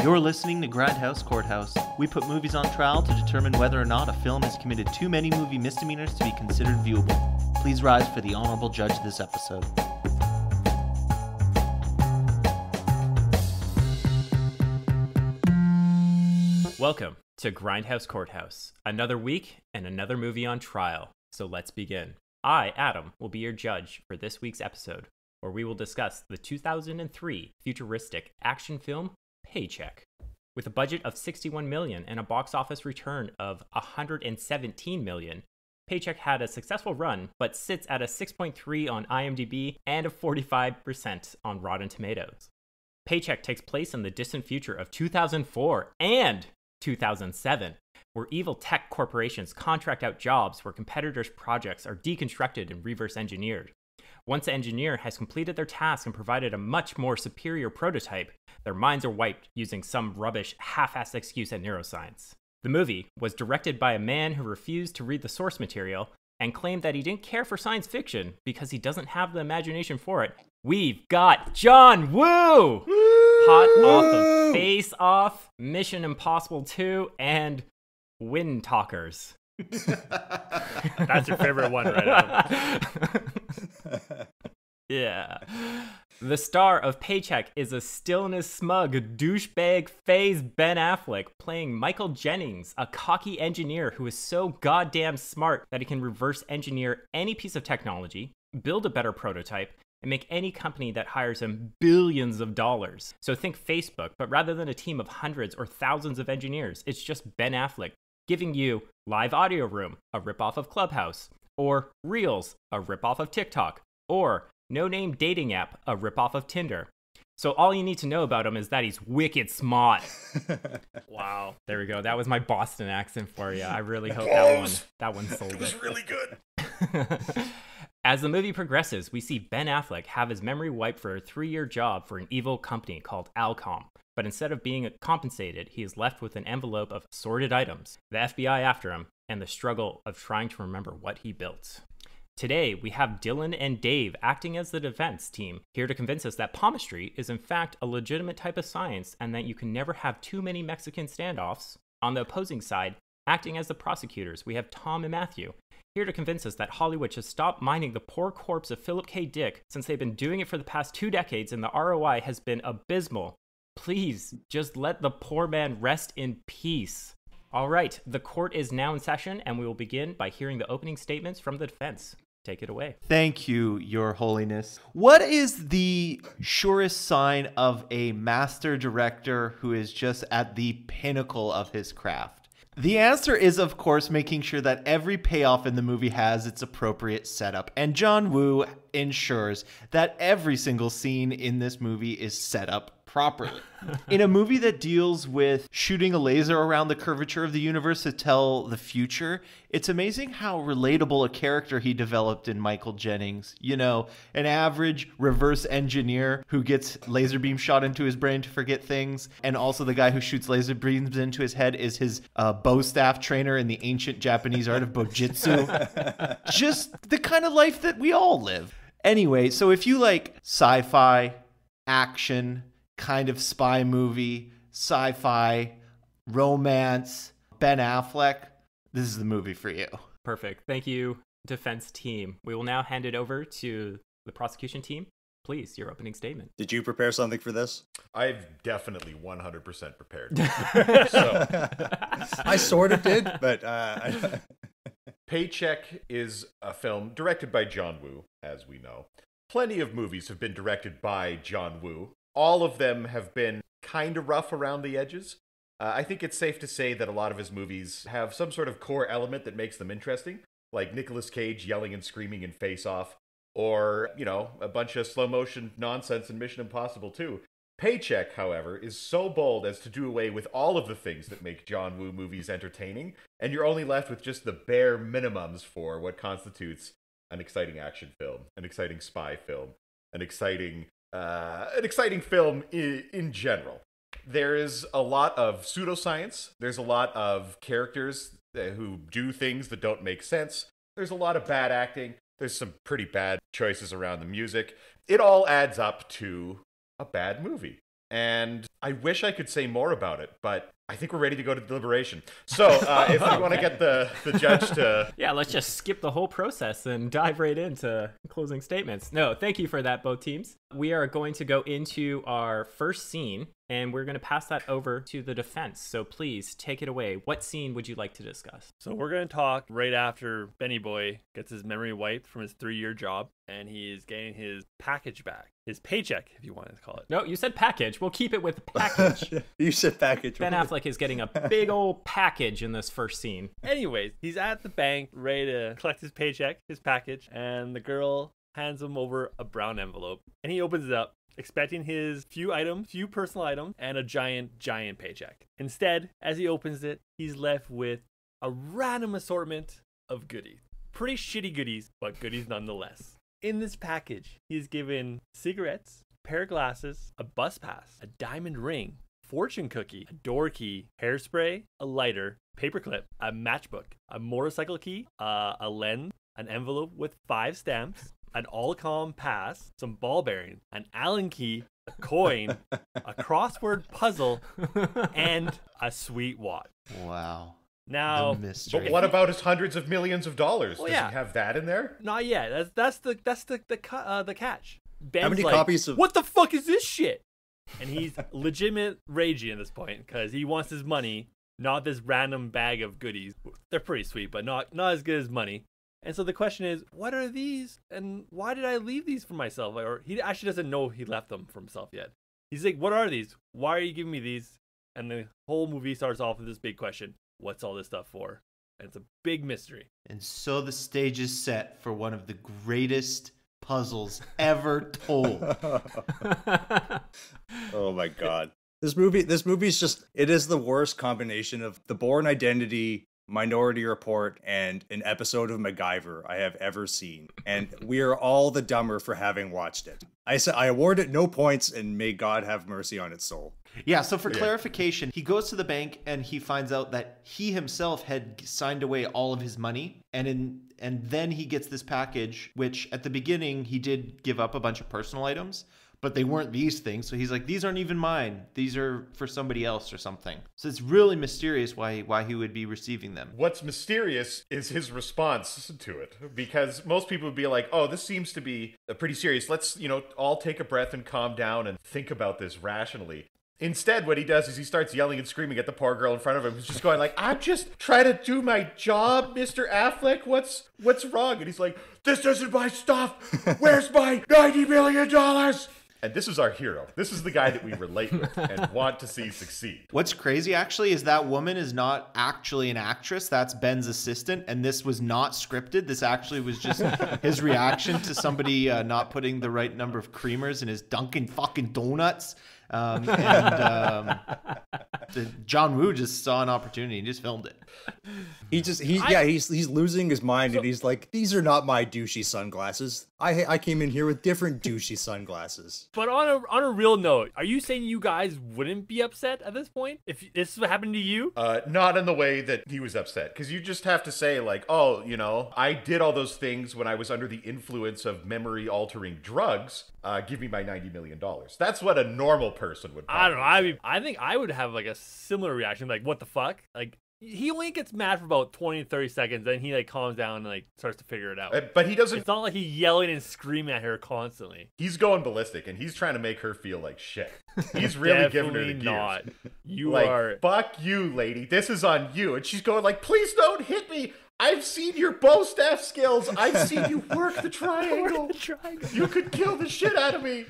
You're listening to Grindhouse Courthouse. We put movies on trial to determine whether or not a film has committed too many movie misdemeanors to be considered viewable. Please rise for the honorable judge of this episode. Welcome to Grindhouse Courthouse, another week and another movie on trial. So let's begin. I, Adam, will be your judge for this week's episode, where we will discuss the 2003 futuristic action film Paycheck. With a budget of $61 million and a box office return of $117 million, Paycheck had a successful run, but sits at a 6.3 on IMDb and a 45% on Rotten Tomatoes. Paycheck takes place in the distant future of 2004 and 2007, where evil tech corporations contract out jobs where competitors' projects are deconstructed and reverse engineered. Once the engineer has completed their task and provided a much more superior prototype, their minds are wiped using some rubbish, half-assed excuse at neuroscience. The movie was directed by a man who refused to read the source material and claimed that he didn't care for science fiction because he doesn't have the imagination for it. We've got John Woo! Hot off of Face Off, Mission Impossible 2, and Wind Talkers. That's your favorite one, right? Adam? Yeah. The star of Paycheck is a still-in-his smug douchebag phase Ben Affleck playing Michael Jennings, a cocky engineer who is so goddamn smart that he can reverse engineer any piece of technology, build a better prototype, and make any company that hires him billions of dollars. So think Facebook, but rather than a team of hundreds or thousands of engineers, it's just Ben Affleck giving you Live Audio Room, a ripoff of Clubhouse, or Reels, a ripoff of TikTok, or No Name Dating App, a ripoff of Tinder. So all you need to know about him is that he's wicked smart. Wow. There we go. That was my Boston accent for you. I really hope that one sold it. It was really good. As the movie progresses, we see Ben Affleck have his memory wiped for a 3-year job for an evil company called Alcom. But instead of being compensated, he is left with an envelope of assorted items, the FBI after him, and the struggle of trying to remember what he built. Today, we have Dylan and Dave acting as the defense team, here to convince us that palmistry is in fact a legitimate type of science and that you can never have too many Mexican standoffs. On the opposing side, acting as the prosecutors, we have Tom and Matthew, here to convince us that Hollywood should stop mining the poor corpse of Philip K. Dick since they've been doing it for the past 2 decades and the ROI has been abysmal. Please, just let the poor man rest in peace. All right, the court is now in session, and we will begin by hearing the opening statements from the defense. Take it away. Thank you, Your Holiness. What is the surest sign of a master director who is just at the pinnacle of his craft? The answer is, of course, making sure that every payoff in the movie has its appropriate setup. And John Woo ensures that every single scene in this movie is set up properly. In a movie that deals with shooting a laser around the curvature of the universe to tell the future, it's amazing how relatable a character he developed in Michael Jennings. You know, an average reverse engineer who gets laser beam shot into his brain to forget things, and also the guy who shoots laser beams into his head is his bow staff trainer in the ancient Japanese art of Bojutsu. Just the kind of life that we all live. Anyway, so if you like sci-fi, action, kind of spy movie, sci-fi, romance, Ben Affleck, this is the movie for you. Perfect. Thank you, defense team. We will now hand it over to the prosecution team. Please, your opening statement. Did you prepare something for this? I've definitely 100% prepared. I sort of did, but Paycheck is a film directed by John Woo, as we know. Plenty of movies have been directed by John Woo. All of them have been kind of rough around the edges. I think it's safe to say that a lot of his movies have some sort of core element that makes them interesting, like Nicolas Cage yelling and screaming in Face Off, or, you know, a bunch of slow motion nonsense in Mission Impossible 2. Paycheck, however, is so bold as to do away with all of the things that make John Woo movies entertaining, and you're only left with just the bare minimums for what constitutes an exciting action film, an exciting spy film, an exciting film in general. There is a lot of pseudoscience. There's a lot of characters who do things that don't make sense. There's a lot of bad acting. There's some pretty bad choices around the music. It all adds up to a bad movie. and I wish I could say more about it, but I think we're ready to go to deliberation. So if you want to get the judge to... Yeah, let's just skip the whole process and dive right into closing statements. No, thank you for that, both teams. We are going to go into our first scene, and we're going to pass that over to the defense. So please take it away. What scene would you like to discuss? So we're going to talk right after Benny Boy gets his memory wiped from his 3-year job, and he is getting his package back. His paycheck, if you want to call it. No, you said package. We'll keep it with package. You said package. Ben Affleck is getting a big old package in this first scene. Anyways, he's at the bank ready to collect his paycheck, his package, and the girl hands him over a brown envelope. And he opens it up, expecting his few personal items, and a giant paycheck. Instead, as he opens it, he's left with a random assortment of goodies. Pretty shitty goodies, but goodies nonetheless. In this package, he's given cigarettes, a pair of glasses, a bus pass, a diamond ring, fortune cookie, a door key, hairspray, a lighter, paperclip, a matchbook, a motorcycle key, a lens, an envelope with 5 stamps, an Allcom pass, some ball bearings, an Allen key, a coin, a crossword puzzle, and a sweet watch. Wow. Now, The mystery. But what about his hundreds of millions of dollars? Well, Does yeah. he have that in there? not yet. That's the catch. Ben's How many like, copies of- what the fuck is this shit? And he's legitimate raging at this point because he wants his money, not this random bag of goodies. They're pretty sweet, but not as good as money. And so the question is, what are these, and why did I leave these for myself? Or he actually doesn't know he left them for himself yet. He's like, what are these? Why are you giving me these? And the whole movie starts off with this big question: what's all this stuff for? And it's a big mystery. And so the stage is set for one of the greatest puzzles ever told. Oh my god. This movie's just, it is the worst combination of The Bourne Identity, Minority Report, and an episode of MacGyver I have ever seen. And we are all the dumber for having watched it. I award it no points, and may God have mercy on its soul. Yeah, so for clarification, he goes to the bank and he finds out that he himself had signed away all of his money, and then he gets this package, which at the beginning he did give up a bunch of personal items, but they weren't these things. So he's like, these aren't even mine. These are for somebody else or something. So it's really mysterious why he would be receiving them. What's mysterious is his response to it, because most people would be like, oh, this seems to be pretty serious. Let's, all take a breath and calm down and think about this rationally. Instead, what he does is he starts yelling and screaming at the poor girl in front of him, who's just going like, I'm just trying to do my job, Mr. Affleck. What's wrong? And he's like, this isn't my stuff. Where's my $90 million? And this is our hero. This is the guy that we relate with and want to see succeed. What's crazy, actually, is that woman is not actually an actress. That's Ben's assistant, and this was not scripted. This actually was just his reaction to somebody not putting the right number of creamers in his Dunkin' fucking donuts. John Woo just saw an opportunity and just filmed it. He's losing his mind, and he's like, these are not my douchey sunglasses. I came in here with different douchey sunglasses. But on a real note, are you saying you guys wouldn't be upset at this point if this happened to you? Not in the way that he was upset, because you just have to say like, oh, I did all those things when I was under the influence of memory-altering drugs. Give me my $90 million. That's what a normal person would. I don't know. I mean, I think I would have like a similar reaction, like, what the fuck? Like, he only gets mad for about 20, 30 seconds, then he like calms down and like starts to figure it out. But he doesn't. It's not like he's yelling and screaming at her constantly. He's going ballistic, and he's trying to make her feel like shit. He's really giving her the gears. Not. You like, are. Fuck you, lady. This is on you. And she's going like, please don't hit me. I've seen your bow staff skills. I've seen you work the triangle. You could kill the shit out of me.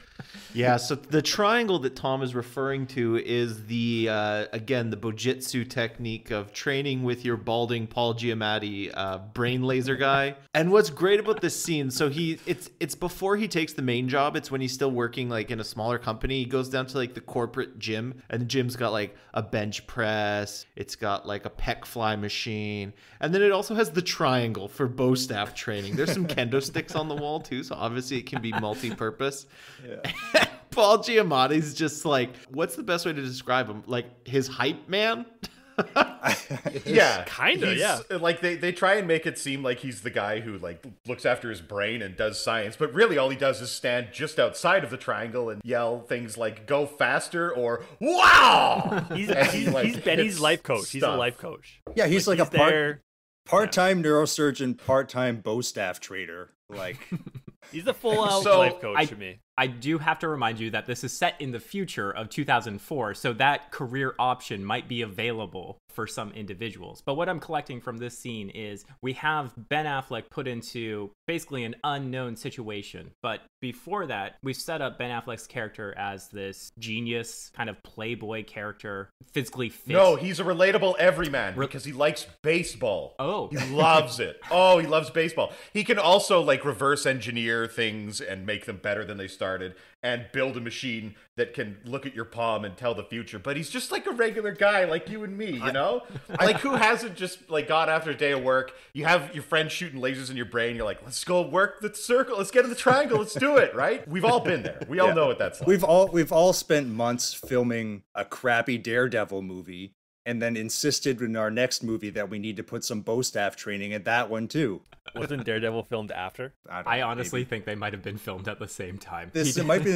Yeah, so the triangle that Tom is referring to is the Bojitsu technique of training with your balding Paul Giamatti brain laser guy. And what's great about this scene, so it's before he takes the main job. It's when he's still working like in a smaller company. He goes down to like the corporate gym, and the gym's got like a bench press. It's got like a pec fly machine. And then it also has the triangle for bow staff training. There's some kendo sticks on the wall too, so obviously it can be multi-purpose. Yeah. Paul Giamatti's just like, what's the best way to describe him? Like his hype man? Yeah, Kinda, he's- yeah. Like they try and make it seem like he's the guy who like looks after his brain and does science, but really all he does is stand just outside of the triangle and yell things like "Go faster" or "Wow." He's like, he's Benny's hits life coach. He's a stuff. life coach. Yeah, he's like a there. part-time neurosurgeon, part-time bow staff trader. Like, He's the full out So, life coach to me. I do have to remind you that this is set in the future of 2004, so that career option might be available for some individuals. But what I'm collecting from this scene is we have Ben Affleck put into basically an unknown situation. But before that, we've set up Ben Affleck's character as this genius, kind of playboy character, physically fit. No, he's a relatable everyman because he likes baseball. Oh. He loves it. Oh, he loves baseball. He can also like reverse engineer things and make them better than they started and build a machine that can look at your palm and tell the future. But he's just like a regular guy like you and me, you know? Like who hasn't just like got after a day of work, you have your friend shooting lasers in your brain, you're like, let's go work the circle, let's get in the triangle, let's do it, right? We've all been there. We all know what that's like. we've all spent months filming a crappy Daredevil movie and then insisted in our next movie that we need to put some bow staff training in that one too. Wasn't Daredevil filmed after? don't I know, honestly maybe. think they might have been filmed at the same time. This it might be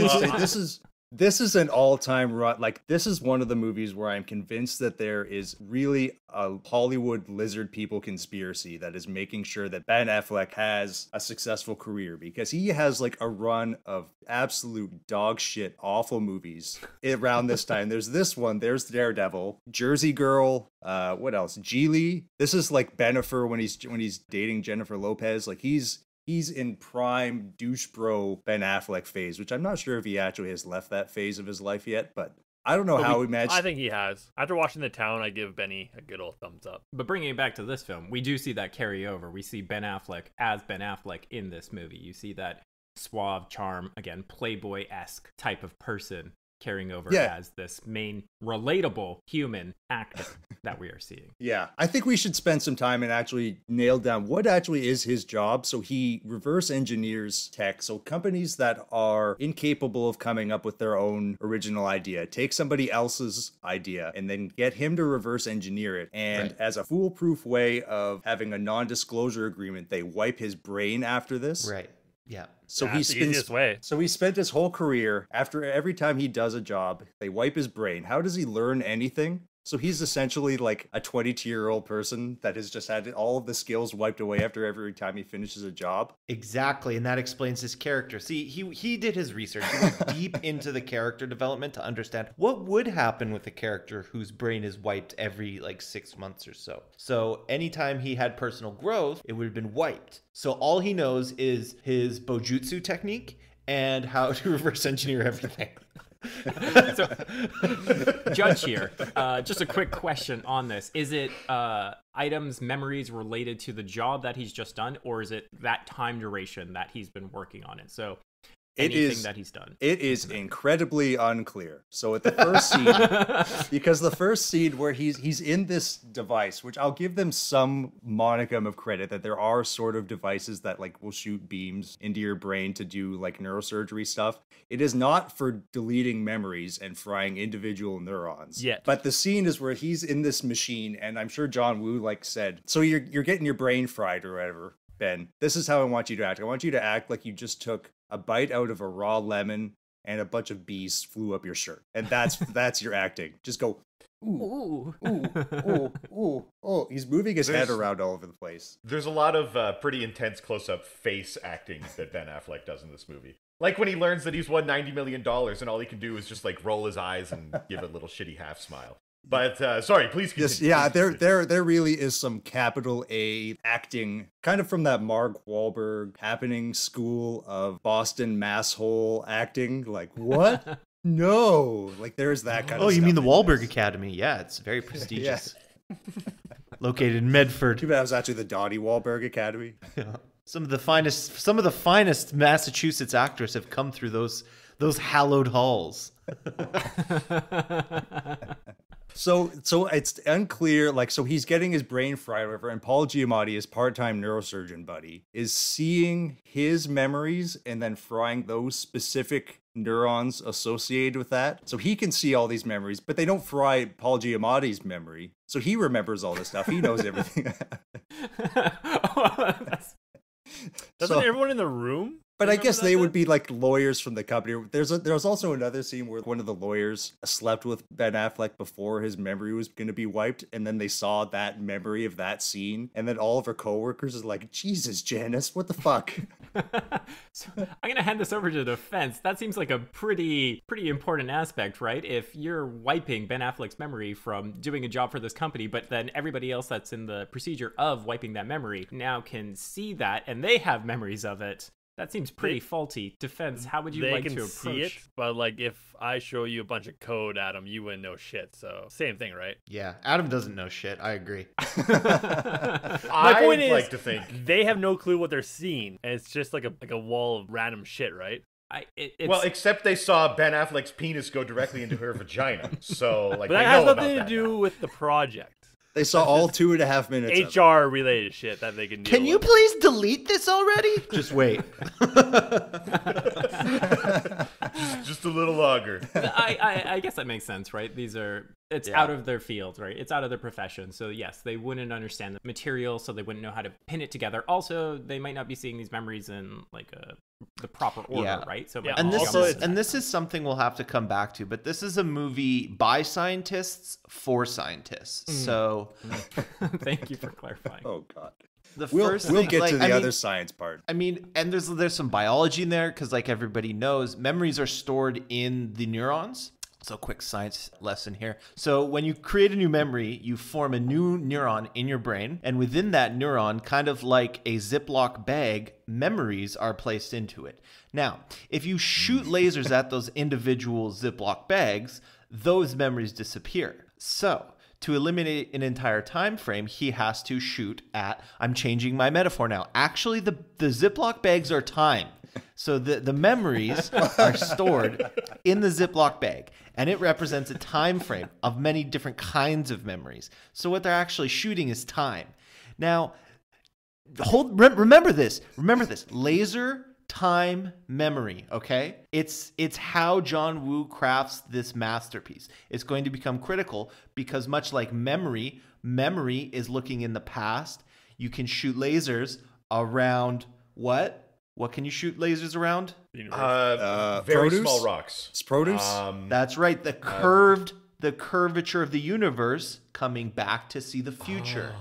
this is an all-time run. Like, this is one of the movies where I'm convinced that there is really a Hollywood lizard people conspiracy that is making sure that Ben Affleck has a successful career, because he has like a run of absolute dog shit awful movies around this time. There's this one, there's Daredevil, Jersey Girl, what else? Geely. This is like Bennifer when he's dating Jennifer Lopez. Like, he's in prime douche bro Ben Affleck phase, which I'm not sure if he actually has left that phase of his life yet, but I don't know how he matched. I think he has. After watching The Town, I give Benny a good old thumbs up. But bringing it back to this film, we do see that carry over. We see Ben Affleck as Ben Affleck in this movie. You see that suave charm, again, Playboy-esque type of person carrying over as this main relatable human actor that we are seeing. Yeah, I think we should spend some time and actually nail down what actually is his job. So he reverse engineers tech. So companies that are incapable of coming up with their own original idea, take somebody else's idea and then get him to reverse engineer it. And as a foolproof way of having a non-disclosure agreement, they wipe his brain after this. Right. Yeah. So That's the easiest way. So he spent his whole career, after every time he does a job, they wipe his brain. How does he learn anything? So he's essentially like a 22-year-old person that has just had all of the skills wiped away after every time he finishes a job. Exactly, and that explains his character. See, he did his research. He went deep into the character development to understand what would happen with a character whose brain is wiped every like 6 months or so. So anytime he had personal growth, it would have been wiped. So all he knows is his bojutsu technique and how to reverse engineer everything. So, Judge here, just a quick question on this. Is it items, memories related to the job that he's just done, or is it that time duration that he's been working on it? So anything that he's done. It is incredibly unclear. So at the first scene, because the first scene where he's in this device, which I'll give them some modicum of credit that there are sort of devices that like will shoot beams into your brain to do like neurosurgery stuff. It is not for deleting memories and frying individual neurons. Yet. But the scene is where he's in this machine, and I'm sure John Woo like said, so you're getting your brain fried or whatever, Ben. This is how I want you to act. I want you to act like you just took a bite out of a raw lemon and a bunch of bees flew up your shirt. And that's your acting. Just go, ooh, ooh. He's moving his head around all over the place. There's a lot of pretty intense close-up face acting that Ben Affleck does in this movie. Like when he learns that he's won $90 million and all he can do is just like roll his eyes and give a little shitty half smile. But sorry, please continue. Yes, yeah, there really is some capital A acting, kind of from that Mark Wahlberg happening school of Boston masshole acting. Like, what? No, like there's that kind of. Oh, you stuff mean the in Wahlberg this. Academy? Yeah, it's very prestigious. Located in Medford. Too bad it was actually the Dottie Wahlberg Academy. Some of the finest Massachusetts actors have come through those hallowed halls. So it's unclear, like, so he's getting his brain fried or whatever, and Paul Giamatti, his part-time neurosurgeon buddy, is seeing his memories and then frying those specific neurons associated with that. So he can see all these memories, but they don't fry Paul Giamatti's memory. So he remembers all this stuff. He knows everything. Doesn't everyone in the room? But I guess they would be like lawyers from the company. There's also another scene where one of the lawyers slept with Ben Affleck before his memory was going to be wiped, and then they saw that memory of that scene, and then all of her coworkers is like, Jesus, Janice, what the fuck? So I'm gonna hand this over to the defense. That seems like a pretty important aspect, right? If you're wiping Ben Affleck's memory from doing a job for this company, but then everybody else that's in the procedure of wiping that memory now can see that, and they have memories of it. That seems pretty faulty. Defense, how would you like to approach? They can see it, but like if I show you a bunch of code, Adam, you wouldn't know shit. So same thing, right? Yeah, Adam doesn't know shit. I agree. My point is, like to think they have no clue what they're seeing, and it's just like a wall of random shit, right? Well, except they saw Ben Affleck's penis go directly into her vagina, so like But they that has know nothing to about do that with the project. They saw all 2.5 minutes of it. HR related shit that they can deal Can you with. please delete this already? Just wait. just a little longer. I guess that makes sense, right? It's out of their field, right? It's out of their profession. So yes, they wouldn't understand the material, so they wouldn't know how to pin it together. Also, they might not be seeing these memories in like the proper order, right? So it might And be this is something we'll have to come back to, but this is a movie by scientists for scientists. So thank you for clarifying. Oh God. We'll get to the other science part. I mean, and there's some biology in there because, like everybody knows, memories are stored in the neurons. So, quick science lesson here. So, when you create a new memory, you form a new neuron in your brain, and within that neuron, kind of like a Ziploc bag, memories are placed into it. Now, if you shoot lasers at those individual Ziploc bags, those memories disappear. So, to eliminate an entire time frame, he has to shoot at, I'm changing my metaphor now. Actually, the Ziploc bags are time. So the memories are stored in the Ziploc bag, and it represents a time frame of many different kinds of memories. So what they're actually shooting is time. Now, remember this. Laser time memory, okay? It's how John Woo crafts this masterpiece. It's going to become critical because much like memory is looking in the past. You can shoot lasers around what? What can you shoot lasers around? Very produce? small rocks. It's produce? That's right. The curvature of the universe coming back to see the future.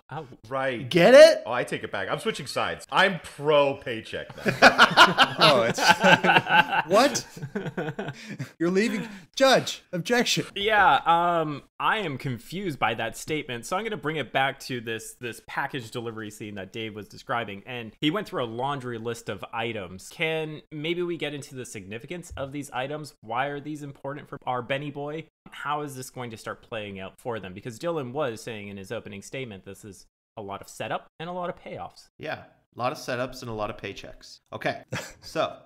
Oh, right. Get it? Oh, I take it back. I'm switching sides. I'm pro paycheck now. Oh, it's what? You're leaving, Judge. Objection. yeah. I am confused by that statement, so I'm going to bring it back to this package delivery scene that Dave was describing, and he went through a laundry list of items. Can maybe we get into the significance of these items? Why are these important for our Benny boy? How is this going to start playing out for them? Because Dylan was saying in his opening statement, this is a lot of setup and a lot of payoffs. Yeah, a lot of setups and a lot of paychecks. Okay, so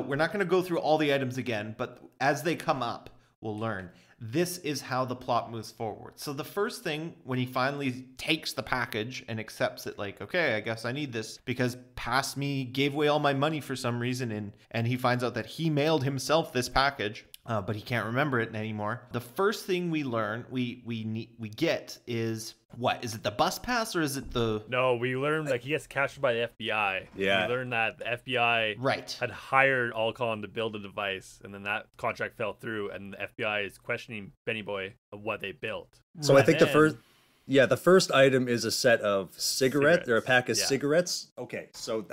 we're not going to go through all the items again, but as they come up, we'll learn. This is how the plot moves forward. So the first thing, when he finally takes the package and accepts it, like, okay, I guess I need this because past me gave away all my money for some reason, and he finds out that he mailed himself this package. But he can't remember it anymore. The first thing we learn, we get is what? Is it the bus pass or is it the? No, we learned that he gets captured by the FBI. Yeah. We learned that the FBI had hired Alcon to build a device, and then that contract fell through, and the FBI is questioning Benny Boy of what they built. So I think the first item is a set of cigarettes. Or a pack of cigarettes. Okay, so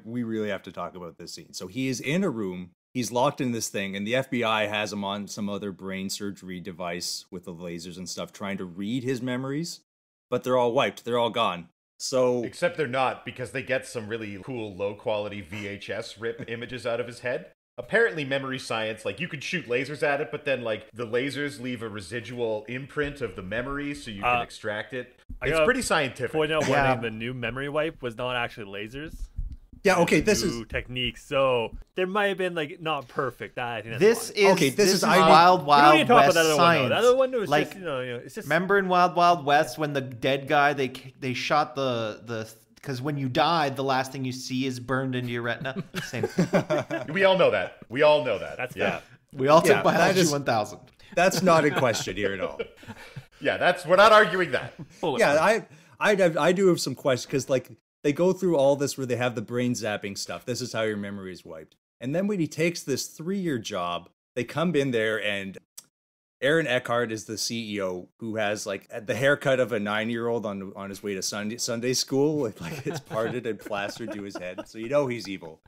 we really have to talk about this scene. So he is in a room. He's locked in this thing, and the FBI has him on some other brain surgery device with the lasers and stuff, trying to read his memories, but they're all wiped. They're all gone. So Except they're not, because they get some really cool, low-quality VHS rip images out of his head. Apparently, memory science, like, you could shoot lasers at it, but then, like, the lasers leave a residual imprint of the memory, so you can extract it. It's pretty scientific. Point out one thing, the new memory wipe was not actually lasers. Yeah, okay, this new is techniques, so there might have been like not perfect. I think that's This fine. is Okay, this is I- Wild We don't need Wild to talk West about that other one, though. science. The other one was like, just, it's just remember in Wild Wild West when the dead guy they shot the because when you die the last thing you see is burned into your retina. Same thing. We all know that. We all know that. that's yeah. that. We all took Yeah, that biology is- 1000. that's not in question here at all. Yeah, we're not arguing that. Yeah, I do have some questions because like they go through all this where they have the brain zapping stuff. This is how your memory is wiped. And then when he takes this 3-year job, they come in there and Aaron Eckhart is the CEO who has like the haircut of a 9-year-old on his way to Sunday school, like it's parted and plastered to his head, so you know he's evil.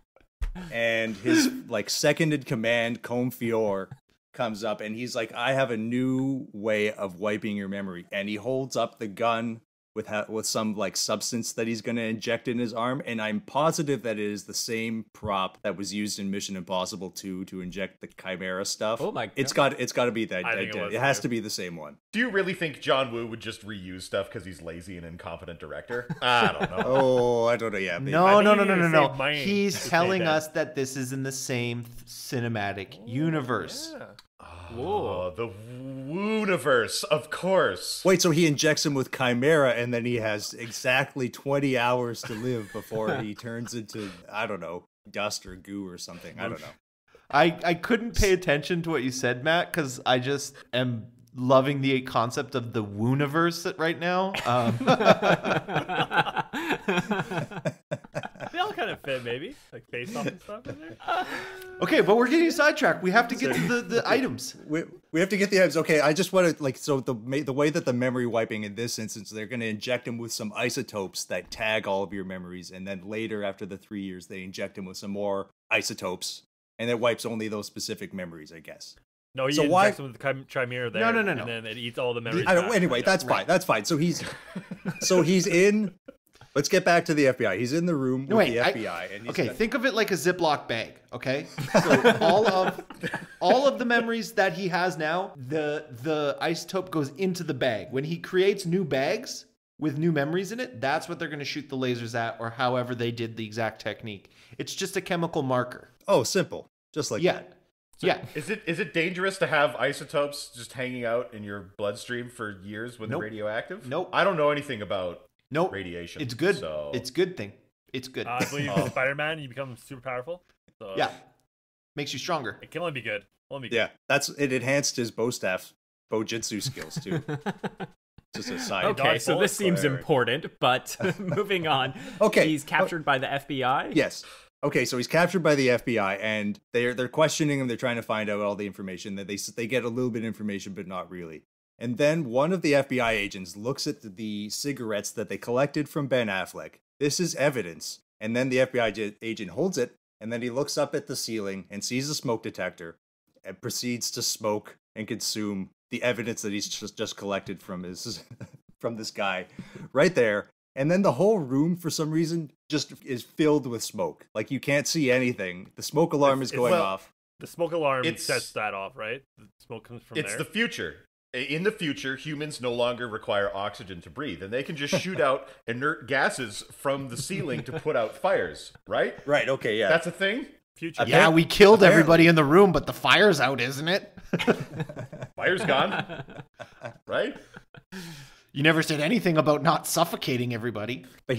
And his like second in command, Combe Fior, comes up and he's like, "I have a new way of wiping your memory," and he holds up the gun with some like substance that he's going to inject in his arm, and I'm positive that it is the same prop that was used in Mission Impossible 2 to inject the Chimera stuff. Oh my God. It's got to be that. I think it it has was, to be the same one. Do you really think John Woo would just reuse stuff because he's lazy and incompetent director? I don't know. Oh, I don't know. Yeah, maybe. No. I think you need to save money He's to say telling that. us that this is in the same cinematic universe. Yeah. Oh, the Wooniverse, of course. Wait, so he injects him with Chimera, and then he has exactly 20 hours to live before he turns into, I don't know, dust or goo or something. I don't know. I couldn't pay attention to what you said, Matt, because I just am loving the concept of the Wooniverse right now. They all kind of fit, maybe like face off and stuff in there. Okay, but we're getting sidetracked. We have to get to the items. We have to get the items. Okay, I just want to, like, so the way that the memory wiping in this instance, they're going to inject him with some isotopes that tag all of your memories, and then later, after the 3 years, they inject him with some more isotopes, and it wipes only those specific memories, I guess. No, he So injects why- them with the Chimera there. No. And then it eats all the memories. I don't, back. anyway, Yeah. that's fine. That's fine. So he's in. Let's get back to the FBI. He's in the room with the FBI, and he's okay, got- think of it like a Ziploc bag. Okay, so all of the memories that he has now, the isotope goes into the bag. When he creates new bags with new memories in it, that's what they're going to shoot the lasers at, or however they did the exact technique. It's just a chemical marker. Oh, simple, just like Yeah, that. yeah. Is it dangerous to have isotopes just hanging out in your bloodstream for years when Nope. they're radioactive? Nope. I don't know anything about Nope. radiation. It's good. So It's good thing. It's good. I believe in Spider-Man, you become super powerful. So Yeah, makes you stronger. it can only be good. Only be good. Yeah, that's it. Enhanced his bojutsu skills too. Just a side. Okay, so this seems Right. important, but moving on. Okay. He's captured by the FBI. Yes. Okay, so he's captured by the FBI, and they're questioning him. They're trying to find out all the information. That they get a little bit of information, but not really. And then one of the FBI agents looks at the cigarettes that they collected from Ben Affleck. This is evidence. And then the FBI agent holds it, and then he looks up at the ceiling and sees a smoke detector, and proceeds to smoke and consume the evidence that he's just collected from his from this guy right there. And then the whole room, for some reason, just is filled with smoke. Like, you can't see anything. The smoke alarm is going well, off. The smoke alarm It's- sets that off, right? The smoke comes from it's there. the future. In the future, humans no longer require oxygen to breathe, and they can just shoot out inert gases from the ceiling to put out fires, right? Right, okay, yeah. That's a thing? Future. Yeah, we killed apparently. everybody in the room, but the fire's out, isn't it? Fire's gone, right? You never said anything about not suffocating everybody. But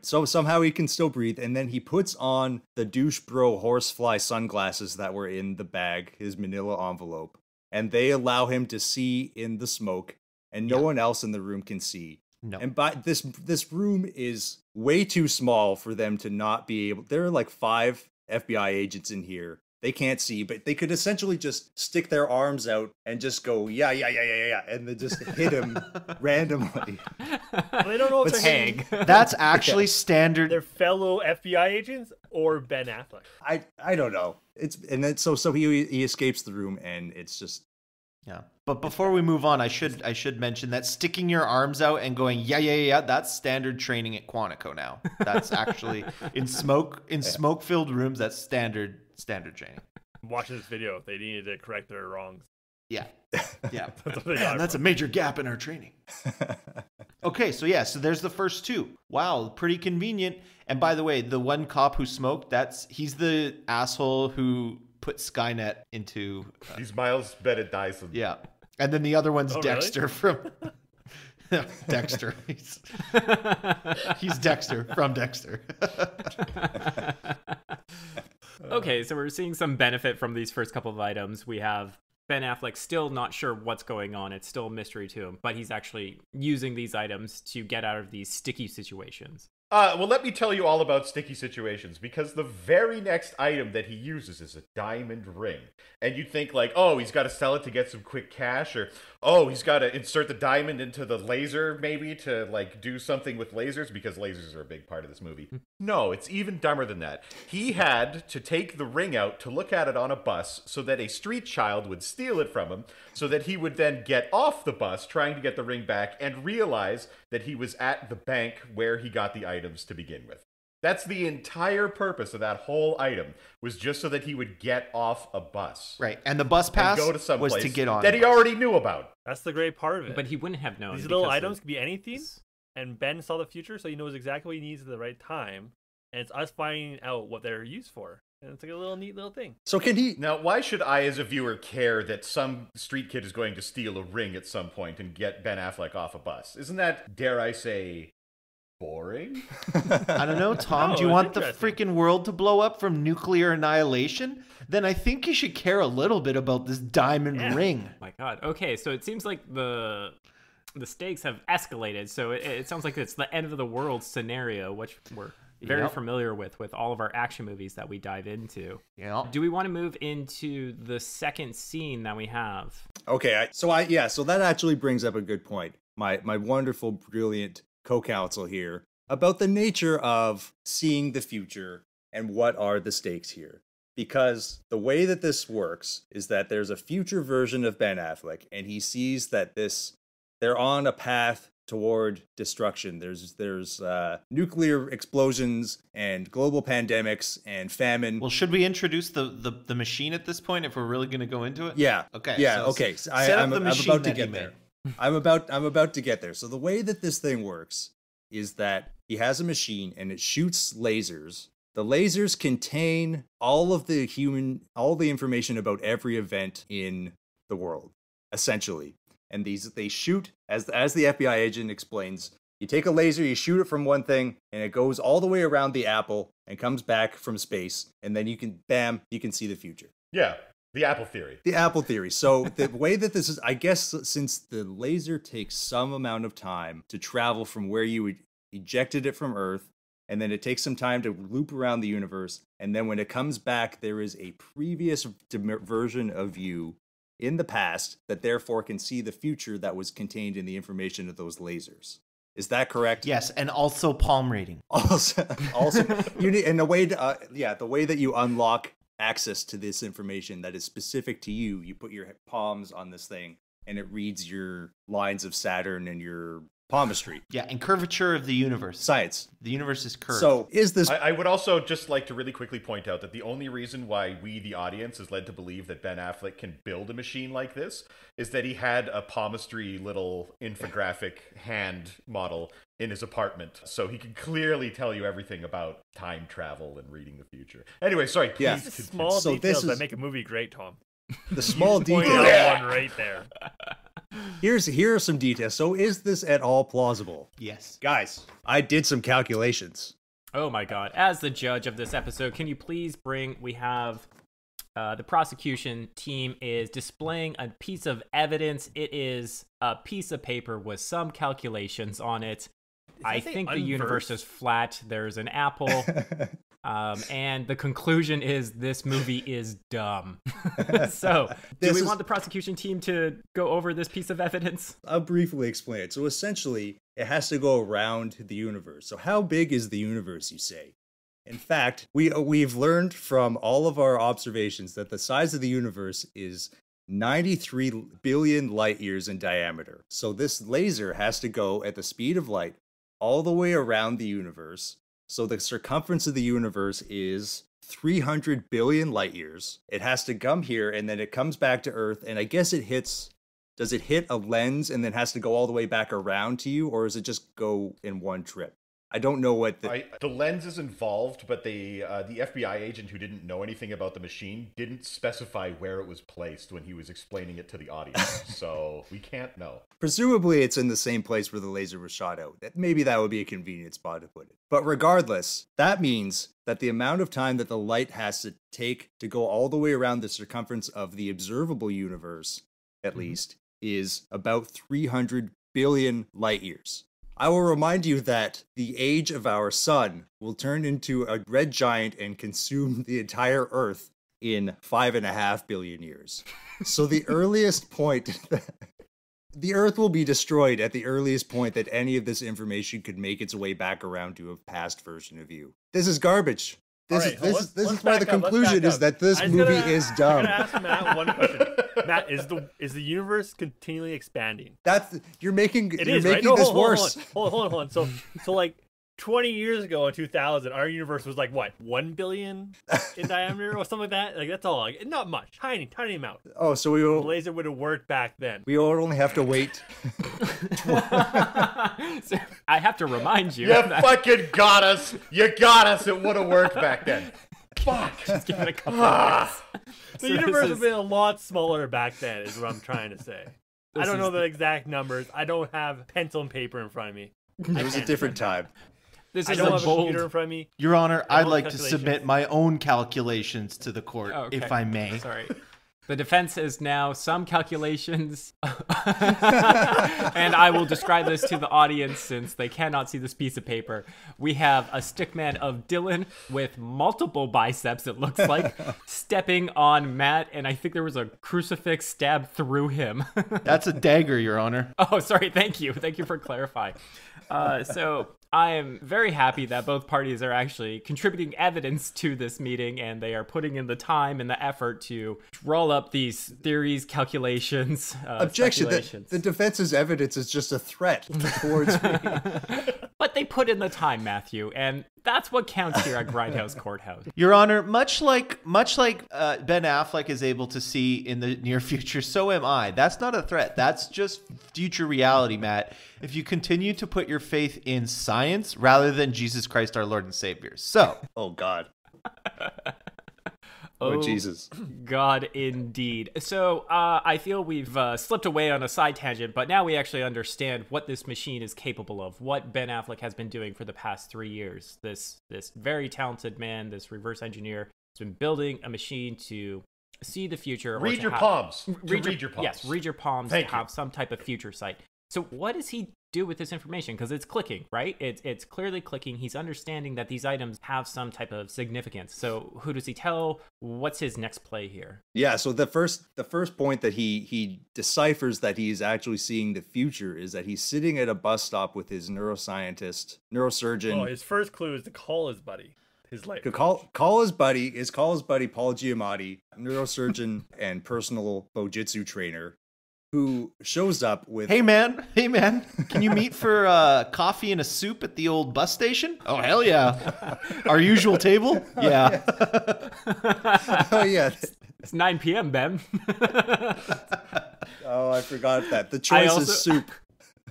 so somehow he can still breathe, and then he puts on the douche bro horsefly sunglasses that were in the bag, his manila envelope, and they allow him to see in the smoke, and no one else in the room can see. No. And by this room is way too small for them to not be able. There are like 5 FBI agents in here. They can't see, but they could essentially just stick their arms out and just go, yeah, and then just hit him randomly. Well, they don't know if But they're hitting That's actually standard. their fellow FBI agents or Ben Affleck. I don't know. So he escapes the room, and it's just Yeah. But before we move on, I should mention that sticking your arms out and going yeah, that's standard training at Quantico now. That's actually in smoke-filled rooms, that's standard training. Watching this video, they needed to correct their wrongs. Yeah. Yeah. That's what they got Man, it that's a from. major gap in our training. Okay, so so there's the first two. Wow, pretty convenient. And by the way, the one cop who smoked, he's the asshole who put Skynet into... He's Miles Bennett Dyson. Yeah. And then the other one's Oh, Dexter really? from... Dexter. He's Dexter from Dexter. Okay, so we're seeing some benefit from these first couple of items. We have Ben Affleck still not sure what's going on. It's still a mystery to him, but he's actually using these items to get out of these sticky situations. Well, let me tell you all about sticky situations, because the very next item that he uses is a diamond ring. And you'd think like, oh, he's got to sell it to get some quick cash, or, oh, he's got to insert the diamond into the laser maybe to like do something with lasers, because lasers are a big part of this movie. No, it's even dumber than that. He had to take the ring out to look at it on a bus so that a street child would steal it from him, so that he would then get off the bus trying to get the ring back and realize that he was at the bank where he got the items to begin with. That's the entire purpose of that whole item, was just so that he would get off a bus. Right. And the bus pass and go to some was place to get on that the he bus. already knew about. That's the great part of it. But he wouldn't have known. These little because items of could be anything, this. and Ben saw the future, so he knows exactly what he needs at the right time. And it's us finding out what they're used for. And it's like a little neat little thing. So can he? Now, why should I, as a viewer, care that some street kid is going to steal a ring at some point and get Ben Affleck off a bus? Isn't that, dare I say, boring? I don't know, Tom. No, do you it's want the interesting. freaking world to blow up from nuclear annihilation? Then I think you should care a little bit about this diamond ring. My God. Okay, so it seems like the stakes have escalated. So it sounds like it's the end of the world scenario, which we're very Yep. familiar with all of our action movies that we dive into. Yeah. Do we want to move into the second scene that we have? Okay, so that actually brings up a good point. My wonderful, brilliant co-counsel here about the nature of seeing the future and what are the stakes here. Because the way that this works is that there's a future version of Ben Affleck, and he sees that they're on a path toward destruction. There's nuclear explosions and global pandemics and famine. Well, should we introduce the machine at this point if we're really going to go into it? Yeah. Okay. Yeah. so Okay. So set up I'm the machine about to that get he there. made. I'm about to get there. So the way that this thing works is that he has a machine and it shoots lasers. The lasers contain all the information about every event in the world, essentially. And they shoot, as the FBI agent explains, you take a laser, you shoot it from one thing, and it goes all the way around the apple and comes back from space, and then you can see the future. Yeah, the Apple theory. The Apple theory. So the way that this is, I guess, since the laser takes some amount of time to travel from where you ejected it from Earth, and then it takes some time to loop around the universe, and then when it comes back, there is a previous version of you in the past that therefore can see the future that was contained in the information of those lasers. Is that correct? Yes, and also palm reading. Also, you need, and the way that you unlock access to this information that is specific to you, you put your palms on this thing, and it reads your lines of Saturn and your palmistry. Yeah, and curvature of the universe. Science. The universe is curved. So is this? I would also just like to really quickly point out that the only reason why we, the audience, is led to believe that Ben Affleck can build a machine like this is that he had a palmistry little infographic hand model in his apartment, so he can clearly tell you everything about time travel and reading the future. Anyway, sorry. Please Yeah. These continue. small So details this that is- make a movie great, Tom. The small Pointed details. out one right there. Here are some details. So is this at all plausible? yes. Guys, I did some calculations. Oh my God. As the judge of this episode, can you please we have the prosecution team is displaying a piece of evidence. It is a piece of paper with some calculations on it. I say think the universe unversed? is flat. There's an apple. And the conclusion is this movie is dumb. So, do we want the prosecution team to go over this piece of evidence? I'll briefly explain it. So essentially, it has to go around the universe. So how big is the universe, you say? In fact, we've learned from all of our observations that the size of the universe is 93 billion light years in diameter. So this laser has to go at the speed of light all the way around the universe. So the circumference of the universe is 300 billion light years. It has to come here, and then it comes back to Earth, and I guess it hits does it hit a lens and then has to go all the way back around to you, or does it just go in one trip? I don't know what the lens is involved, but the FBI agent who didn't know anything about the machine didn't specify where it was placed when he was explaining it to the audience. So we can't know. Presumably, it's in the same place where the laser was shot out. Maybe that would be a convenient spot to put it. But regardless, that means that the amount of time that the light has to take to go all the way around the circumference of the observable universe, at least, is about 300 billion light years. I will remind you that the age of our sun will turn into a red giant and consume the entire Earth in 5.5 billion years. So the earliest point, the Earth will be destroyed at the earliest point that any of this information could make its way back around to a past version of you. This is garbage. This is why the conclusion is that this movie is dumb. I'm gonna ask Matt one question. Matt, is the universe continually expanding? You're making this worse. Hold on. So like 20 years ago in 2000, our universe was like what, 1 billion in diameter or something like that? Like that's all. Like, not much. Tiny amount. Oh, so the laser would have worked back then. We will only have to wait. So I have to remind you. You fucking got us. You got us. It would have worked back then. Fuck. Just give it a couple of minutes. The universe would have been a lot smaller back then, is what I'm trying to say. I don't know the exact numbers. I don't have pencil and paper in front of me. It was a different time. This I is don't a have a bold. computer in front of me. Your Honor, I'd like to calculations. submit my own calculations to the court, Okay. if I may. Sorry. The defense is now some calculations, and I will describe this to the audience since they cannot see this piece of paper. We have a stickman of Dylan with multiple biceps, it looks like, stepping on Matt, and I think there was a crucifix stabbed through him. That's a dagger, Your Honor. Oh, sorry. Thank you. Thank you for clarifying. So I am very happy that both parties are actually contributing evidence to this meeting, and they are putting in the time and the effort to roll up these theories, calculations, Objection. speculations. The defense's evidence is just a threat towards me. But they put in the time, Matthew, and that's what counts here at Grindhouse Courthouse. Your Honor, much like Ben Affleck is able to see in the near future, so am I. That's not a threat. That's just future reality, Matt. If you continue to put your faith in science rather than Jesus Christ, our Lord and Savior. So, Oh, God. Oh, Jesus. God, indeed. So I feel we've slipped away on a side tangent, but now we actually understand what this machine is capable of, what Ben Affleck has been doing for the past 3 years. This very talented man, this reverse engineer, has been building a machine to see the future. or Read to your have- palms. Read your palms. Yes, read your palms Thank to you. have some type of future sight. So what does he do with this information? Because it's clicking, right? It's clearly clicking. He's understanding that these items have some type of significance. So who does he tell? What's his next play here? Yeah, so the first point that he deciphers that he's actually seeing the future is that he's sitting at a bus stop with his neurosurgeon. Oh, his first clue is to call his buddy. His like Call his buddy Paul Giamatti, neurosurgeon and personal Bojitsu trainer, who shows up with hey man, can you meet for coffee and a soup at the old bus station? Oh, hell yeah. Our usual table? Yeah. Oh yeah. It's 9 p.m., Ben. Oh, I forgot that. The choice is soup.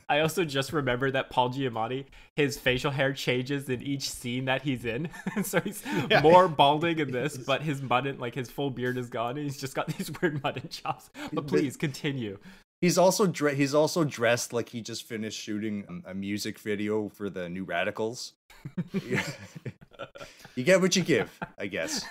I also just remembered that Paul Giamatti, his facial hair changes in each scene that he's in. So he's more balding in this, but his mutton, like his full beard is gone, and he's just got these weird mutton chops. But please continue. He's also dressed like he just finished shooting a music video for the New Radicals. You get what you give, I guess.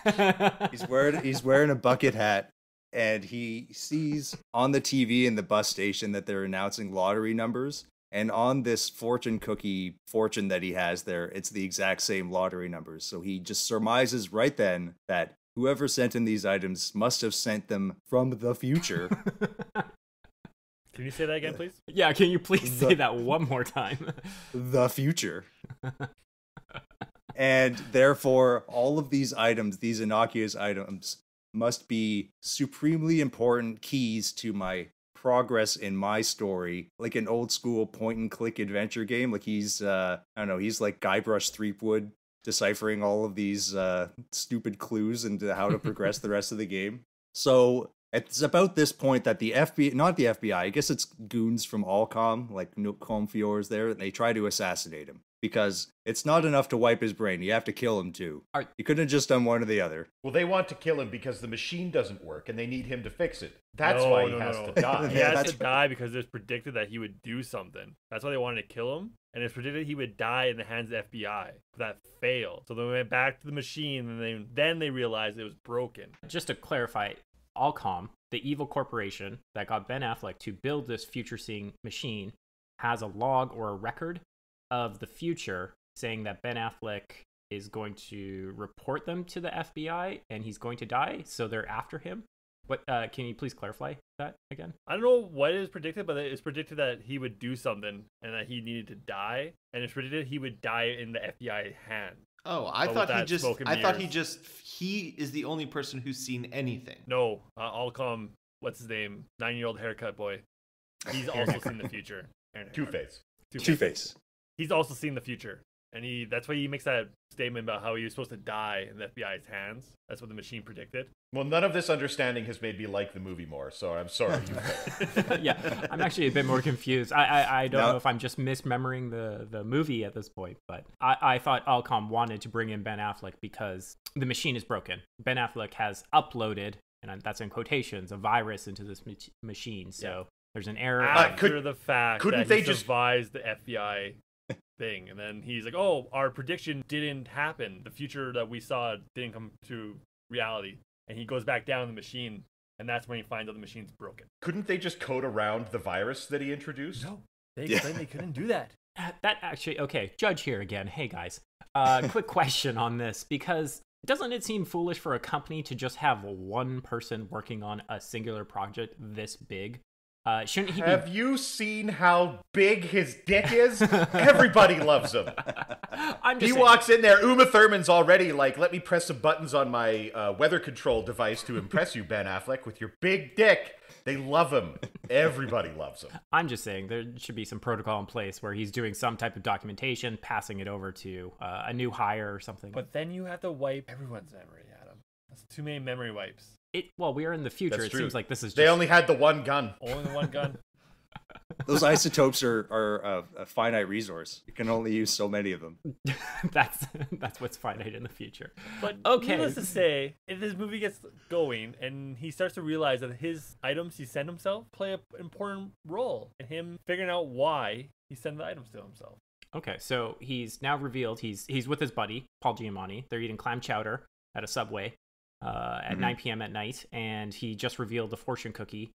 He's wearing a bucket hat, and he sees on the TV in the bus station that they're announcing lottery numbers. And on this fortune cookie fortune that he has there, it's the exact same lottery numbers. So he just surmises right then that whoever sent him these items must have sent them from the future. Can you say that again, please? Yeah, can you please say that one more time? The future. And therefore, all of these items, these innocuous items, must be supremely important keys to my progress in my story, like an old school point and click adventure game. Like he's he's like Guybrush Threepwood deciphering all of these stupid clues into how to progress the rest of the game. So It's about this point that the FBI, not the FBI, I guess it's goons from Allcom, like Colm Feore's there, and they try to assassinate him. Because it's not enough to wipe his brain. You have to kill him too. You couldn't have just done one or the other. Well, they want to kill him because the machine doesn't work and they need him to fix it. That's why he has to die. He has to die because it's predicted that he would do something. That's why they wanted to kill him. And it's predicted he would die in the hands of the FBI. But that failed. So they went back to the machine and then they realized it was broken. Just to clarify, Allcom, the evil corporation that got Ben Affleck to build this future-seeing machine, has a log or a record of the future saying that Ben Affleck is going to report them to the FBI and he's going to die, so they're after him. What can you please clarify that again? I don't know what is predicted, but it's predicted that he would do something and that he needed to die, and it's predicted he would die in the FBI hand. Oh, I thought he is the only person who's seen anything. No, Allcom, what's his name? 9-year-old haircut boy. He's also seen the future. Two-Face. Two-Face. He's also seen the future, and that's why he makes that statement about how he was supposed to die in the FBI's hands. That's what the machine predicted. Well, none of this understanding has made me like the movie more, so I'm sorry. Yeah, I'm actually a bit more confused. I don't know if I'm just misremembering the movie at this point, but I thought Allcom wanted to bring in Ben Affleck because the machine is broken. Ben Affleck has uploaded, and that's in quotations, a virus into this machine, so there's an error. After the fact couldn't that he they just survives the FBI thing, and then he's like, oh, our prediction didn't happen. The future that we saw didn't come to reality. And he goes back down the machine, and that's when he finds out the machine's broken. Couldn't they just code around the virus that he introduced? No, they explained they couldn't do that. That actually, okay, Judge here again. Hey guys, quick question on this, because doesn't it seem foolish for a company to just have one person working on a singular project this big? Shouldn't he Have you seen how big his dick is? Everybody loves him. He walks in there, Uma Thurman's already like, let me press some buttons on my weather control device to impress you, Ben Affleck, with your big dick. They love him. Everybody loves him. I'm just saying there should be some protocol in place where he's doing some type of documentation, passing it over to a new hire or something. But then you have to wipe everyone's memory, Adam. That's too many memory wipes. Well, we are in the future. That's it true. Seems like this is just... They only had the one gun. Only the one gun. Those isotopes are a finite resource. You can only use so many of them. that's what's finite in the future. But okay, needless to say, if this movie gets going and he starts to realize that his items he sent himself play an important role in him figuring out why he sent the items to himself. Okay, so he's now revealed he's with his buddy Paul Giamatti. They're eating clam chowder at a Subway at 9 p.m. at night, and he just revealed the fortune cookie,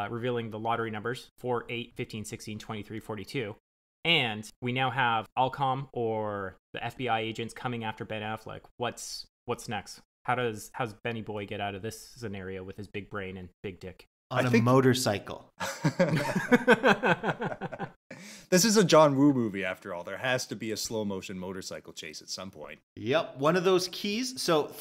revealing the lottery numbers 4, 8, 15, 16, 23, 42. And we now have Allcom or the FBI agents coming after Ben Affleck. What's next? How's Benny Boy get out of this scenario with his big brain and big dick? On a motorcycle. This is a John Woo movie, after all. There has to be a slow motion motorcycle chase at some point. Yep, one of those keys. So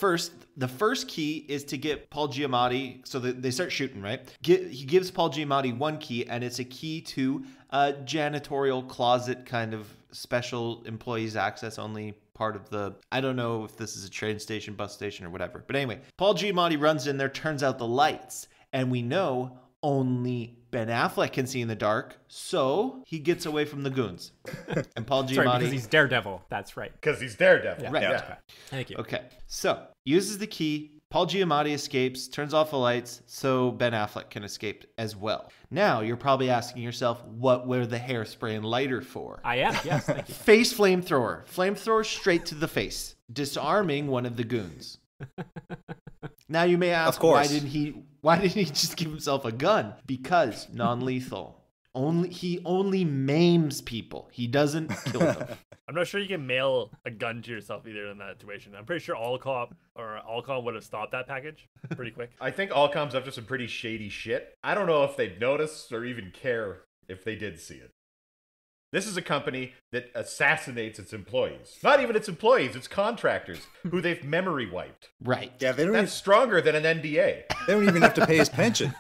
the first key is to get Paul Giamatti. So they start shooting, right? He gives Paul Giamatti one key, and it's a key to a janitorial closet kind of special employees access only part of the, I don't know if this is a train station, bus station, or whatever. But anyway, Paul Giamatti runs in there, turns out the lights, and we know only Ben Affleck can see in the dark, so he gets away from the goons. And Paul Giamatti... Sorry, because he's Daredevil. That's right. Because he's Daredevil. Yeah. Right. Yeah. Okay. Thank you. Okay, so uses the key. Paul Giamatti escapes, turns off the lights, so Ben Affleck can escape as well. Now, you're probably asking yourself, what were the hairspray and lighter for? I am, yes, thank you. Face flamethrower. Flamethrower straight to the face, disarming one of the goons. Now you may ask, why didn't he just give himself a gun? Because non-lethal. He only maims people. He doesn't kill them. I'm not sure you can mail a gun to yourself either in that situation. I'm pretty sure Allcom would have stopped that package pretty quick. I think Allcom's up to some pretty shady shit. I don't know if they'd notice or even care if they did see it. This is a company that assassinates its employees. Not even its employees, its contractors, who they've memory wiped. Right. Yeah, That's stronger than an NDA. They don't even have to pay his pension.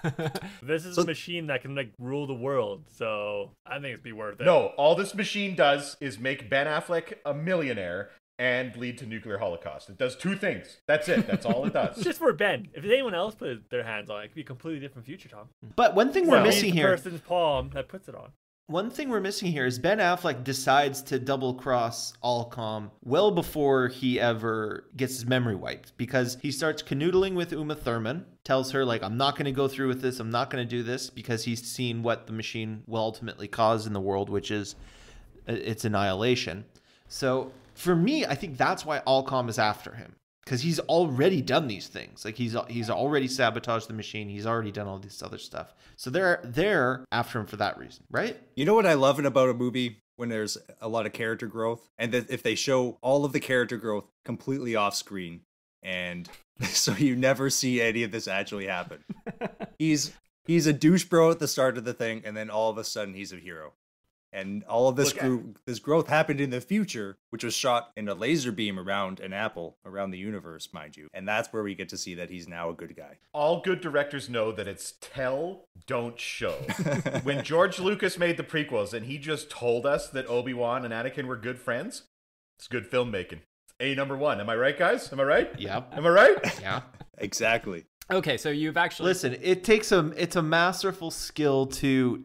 This is a machine that can rule the world, so I think it'd be worth it. No, all this machine does is make Ben Affleck a millionaire and lead to nuclear holocaust. It does two things. That's it. That's all it does. Just for Ben. If anyone else put their hands on it, it could be a completely different future, Tom. But one thing we're Well, missing the here. person's palm that puts it on. One thing we're missing here is Ben Affleck decides to double cross Allcom well before he ever gets his memory wiped, because he starts canoodling with Uma Thurman, tells her, like, I'm not going to go through with this, I'm not going to do this, because he's seen what the machine will ultimately cause in the world, which is its annihilation. So for me, I think that's why Allcom is after him. Because he's already done these things. Like, he's already sabotaged the machine. He's already done all this other stuff. So they're after him for that reason, right? You know what I love about a movie? When there's a lot of character growth, and that if they show all of the character growth completely off screen, and so you never see any of this actually happen. He's a douche bro at the start of the thing, and then all of a sudden he's a hero. And all of this this growth happened in the future, which was shot in a laser beam around an apple, around the universe, mind you. And that's where we get to see that he's now a good guy. All good directors know that it's tell, don't show. When George Lucas made the prequels and he just told us that Obi-Wan and Anakin were good friends, it's good filmmaking. It's A#1. Am I right, guys? Am I right? Yep. Am I right? Yeah. Exactly. Okay, so you've actually Listen, it's a masterful skill to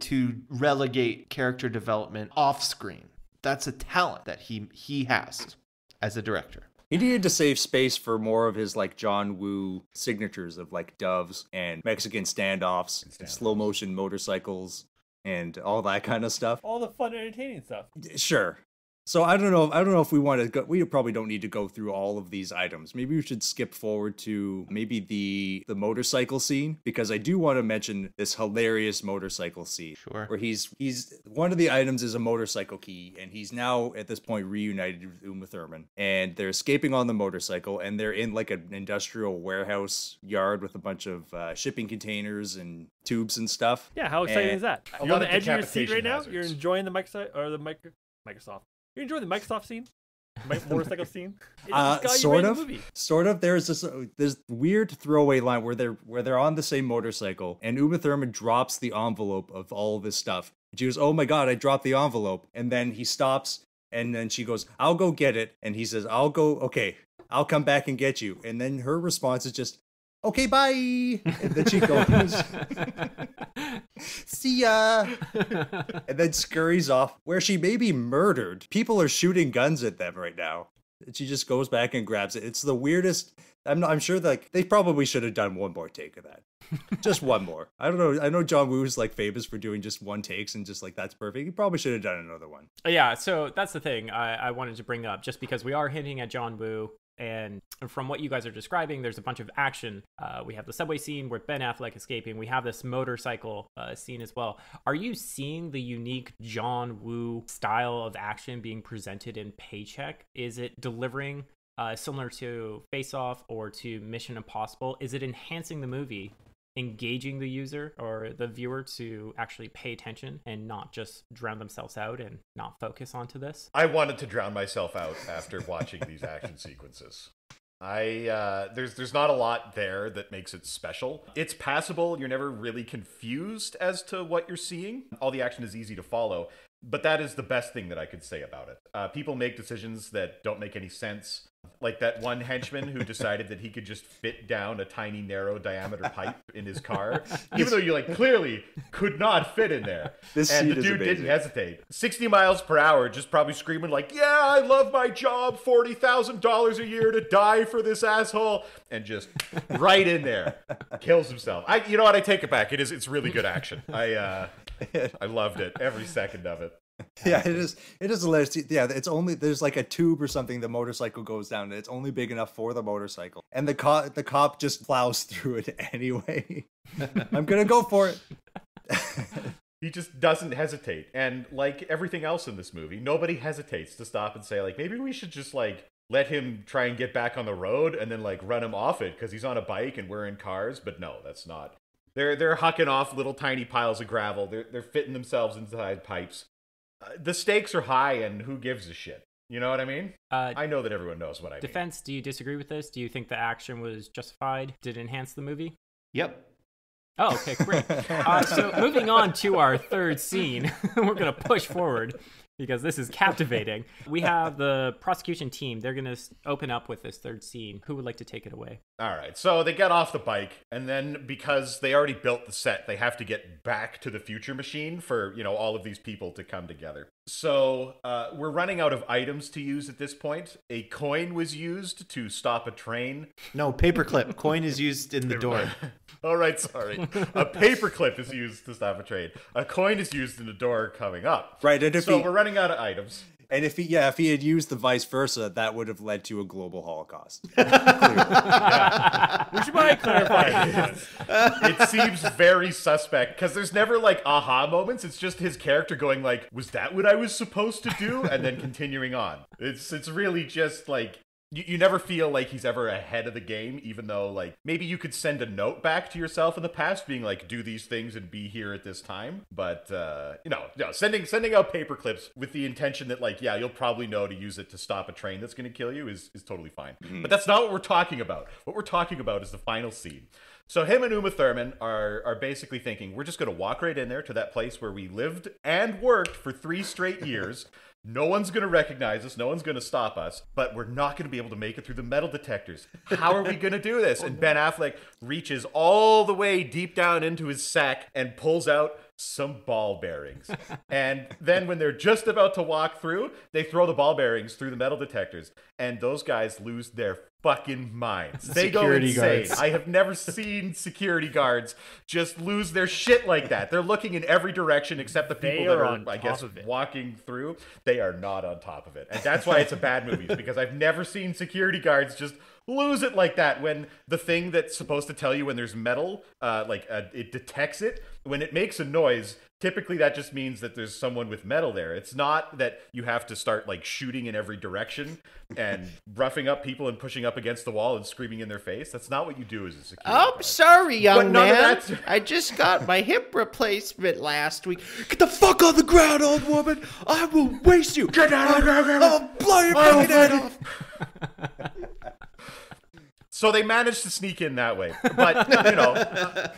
relegate character development off screen. That's a talent that he has as a director. He needed to save space for more of his like John Woo signatures of like doves and Mexican standoffs, and slow motion motorcycles, and all that kind of stuff. All the fun, entertaining stuff. Sure. So I don't know if we want to go. We probably don't need to go through all of these items. Maybe we should skip forward to maybe the motorcycle scene, because I do want to mention this hilarious motorcycle scene. Sure. Where he's one of the items is a motorcycle key, and he's now at this point reunited with Uma Thurman, and they're escaping on the motorcycle, and they're in like an industrial warehouse yard with a bunch of shipping containers and tubes and stuff. Yeah, how exciting is that? A You're lot on of the edge of your seat decapitation right now. hazards. You're enjoying the Microsoft. You're enjoying the Microsoft scene? Motorcycle scene? It just got you Sort right in of. the movie. Sort of. There's this weird throwaway line where they're on the same motorcycle, and Uma Thurman drops the envelope of all of this stuff. She goes, "Oh my god, I dropped the envelope!" And then he stops, and then she goes, "I'll go get it." And he says, "Okay, I'll come back and get you." And then her response is just, "Okay, bye." And then she goes, "See ya," and then scurries off, where she may be murdered. People are shooting guns at them right now. And she just goes back and grabs it. It's the weirdest. I'm sure like they probably should have done one more take of that. Just one more. I don't know. I know John Woo's like famous for doing just one takes and just like that's perfect. He probably should have done another one. Yeah, so that's the thing I wanted to bring up, just because we are hinting at John Woo. And from what you guys are describing, there's a bunch of action. We have the subway scene where Ben Affleck escaping. We have this motorcycle scene as well. Are you seeing the unique John Woo style of action being presented in Paycheck? Is it delivering similar to Face Off or to Mission Impossible? Is it enhancing the movie, engaging the user or the viewer to actually pay attention and not just drown themselves out and not focus onto this? I wanted to drown myself out after watching these action sequences. There's not a lot there that makes it special. It's passable. You're never really confused as to what you're seeing. All the action is easy to follow, but that is the best thing that I could say about it. People make decisions that don't make any sense. Like that one henchman who decided that he could just fit down a tiny narrow diameter pipe in his car, even though you like clearly could not fit in there. This And scene the is dude amazing. didn't hesitate. 60 miles per hour, just probably screaming like, "Yeah, I love my job, $40,000 a year to die for this asshole," and just right in there, kills himself. You know what? I take it back. It's really good action. I loved it, every second of it. Yeah, it is hilarious. Yeah, it's only there's like a tube or something the motorcycle goes down, and it's only big enough for the motorcycle, and the cop just plows through it anyway. I'm gonna go for it. He just doesn't hesitate. And like everything else in this movie, nobody hesitates to stop and say, like, maybe we should just like let him try and get back on the road and then like run him off it because he's on a bike and we're in cars. But no, that's not. They're hucking off little tiny piles of gravel. They're fitting themselves inside pipes. The stakes are high, and who gives a shit? You know what I mean? I know that everyone knows what I mean. Defense, do you disagree with this? Do you think the action was justified? Did it enhance the movie? Yep. Oh, okay, great. So moving on to our third scene, we're going to push forward. because this is captivating. We have the prosecution team. They're going to open up with this third scene. Who would like to take it away? All right, so they get off the bike, and then because they already built the set, they have to get back to the future machine for, all of these people to come together. So we're running out of items to use at this point. A coin was used to stop a train. No, paperclip. Coin is used in the door. All right, sorry. A paperclip is used to stop a train. A coin is used in the door coming up. Right, and So we're running out of items. And if he had used the vice versa, that would have led to a global Holocaust. We should probably clarify this. It seems very suspect because there's never like aha moments. It's just his character going like, "Was that what I was supposed to do?" and then continuing on. It's really just like you never feel like he's ever ahead of the game, even though like maybe you could send a note back to yourself in the past being like, do these things and be here at this time. But sending out paper clips with the intention that like, yeah, you'll probably know to use it to stop a train that's going to kill you is totally fine. But that's not what we're talking about. What we're talking about is the final scene. So him and Uma Thurman are basically thinking, we're just going to walk right in there to that place where we lived and worked for 3 straight years. No one's going to recognize us. No one's going to stop us. But we're not going to be able to make it through the metal detectors. How are we going to do this? And Ben Affleck reaches all the way deep down into his sack and pulls out some ball bearings. And then when they're just about to walk through, they throw the ball bearings through the metal detectors. And those guys lose their fucking minds. They go insane. I have never seen security guards just lose their shit like that. They're looking in every direction except the people that are, I guess, walking through. They are not on top of it. And that's why it's a bad movie, because I've never seen security guards just lose it like that when the thing that's supposed to tell you when there's metal, it detects it. When it makes a noise, typically that just means that there's someone with metal there. It's not that you have to start like shooting in every direction and roughing up people and pushing up against the wall and screaming in their face. That's not what you do as a security guard. Sorry, young man. I just got my hip replacement last week. Get the fuck on the ground, old woman. I will waste you. Get out of the ground. I'll blow your fucking head off. So they managed to sneak in that way. But,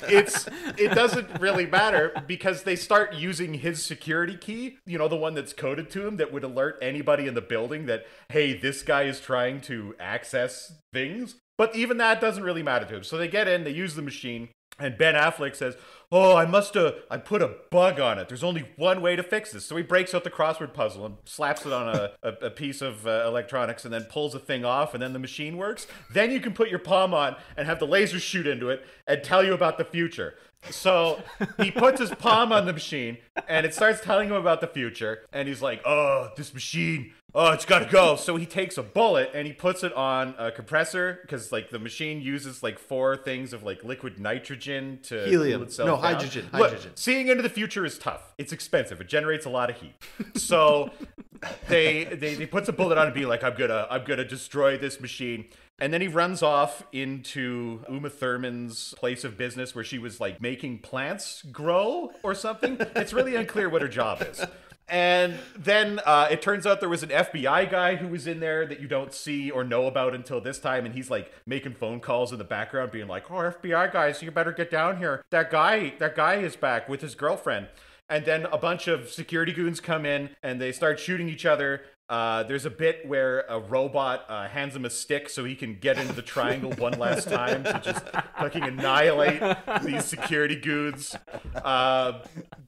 it doesn't really matter because they start using his security key, the one that's coded to him that would alert anybody in the building that, hey, this guy is trying to access things. But even that doesn't really matter to him. So they get in, they use the machine, and Ben Affleck says, oh, I put a bug on it. There's only one way to fix this. So he breaks out the crossword puzzle and slaps it on a piece of electronics and then pulls the thing off, and then the machine works. Then you can put your palm on and have the laser shoot into it and tell you about the future. So he puts his palm on the machine and it starts telling him about the future. And he's like, oh, this machine, it's got to go. So he takes a bullet and he puts it on a compressor because like the machine uses like 4 things of like liquid nitrogen to helium. Cool itself No, down. hydrogen. Look, seeing into the future is tough. It's expensive. It generates a lot of heat. So they puts a bullet on and be like, I'm gonna destroy this machine. And then he runs off into Uma Thurman's place of business where she was like making plants grow or something. It's really unclear what her job is. And then it turns out there was an FBI guy who was in there that you don't see or know about until this time. And he's like making phone calls in the background being like, oh, FBI guys, you better get down here. That guy is back with his girlfriend. And then a bunch of security goons come in and they start shooting each other. There's a bit where a robot hands him a stick so he can get into the triangle one last time to just fucking annihilate these security goons.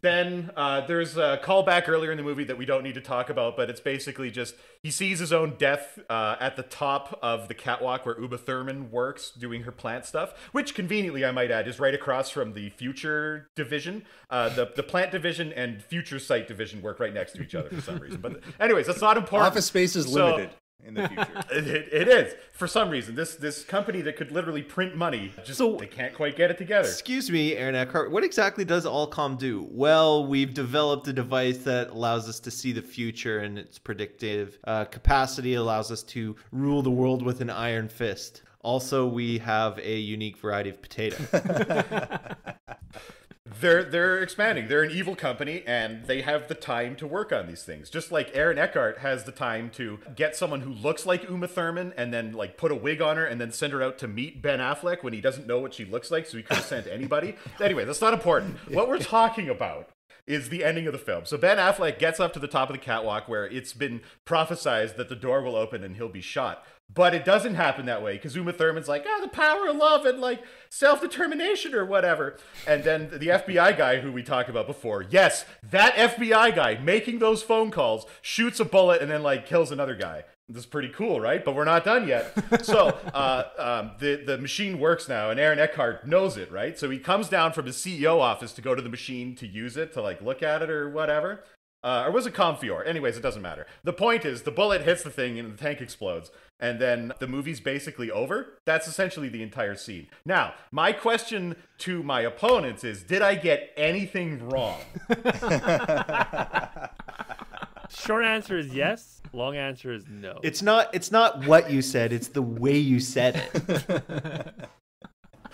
Then there's a callback earlier in the movie that we don't need to talk about, but it's basically just he sees his own death at the top of the catwalk where Uma Thurman works doing her plant stuff, which conveniently, I might add, is right across from the Future Division. The plant division and Future Site division work right next to each other for some reason. But anyways, that's not important. Office space is limited in the future. It is. For some reason, this company that could literally print money, they can't quite get it together. Excuse me, Aaron Eckhart, what exactly does Allcom do? Well, we've developed a device that allows us to see the future, and its predictive capacity allows us to rule the world with an iron fist. Also, we have a unique variety of potato. They're expanding. They're an evil company, and they have the time to work on these things. Just like Aaron Eckhart has the time to get someone who looks like Uma Thurman and then like put a wig on her and then send her out to meet Ben Affleck when he doesn't know what she looks like, so he could have sent anybody. Anyway, that's not important. What we're talking about is the ending of the film. So Ben Affleck gets up to the top of the catwalk where it's been prophesized that the door will open and he'll be shot. But it doesn't happen that way because Uma Thurman's like, the power of love and like self-determination or whatever. And then the FBI guy who we talked about before, yes, that FBI guy making those phone calls shoots a bullet and then like kills another guy. This is pretty cool, right? But we're not done yet. So the machine works now, and Aaron Eckhart knows it, right? So he comes down from his CEO office to go to the machine to use it, to like look at it or whatever. Or was it Comfior? Anyways, it doesn't matter. The point is, the bullet hits the thing and the tank explodes, and then the movie's basically over. That's essentially the entire scene. Now, my question to my opponents is, did I get anything wrong? Short answer is yes. Long answer is no. It's not what you said, it's the way you said it.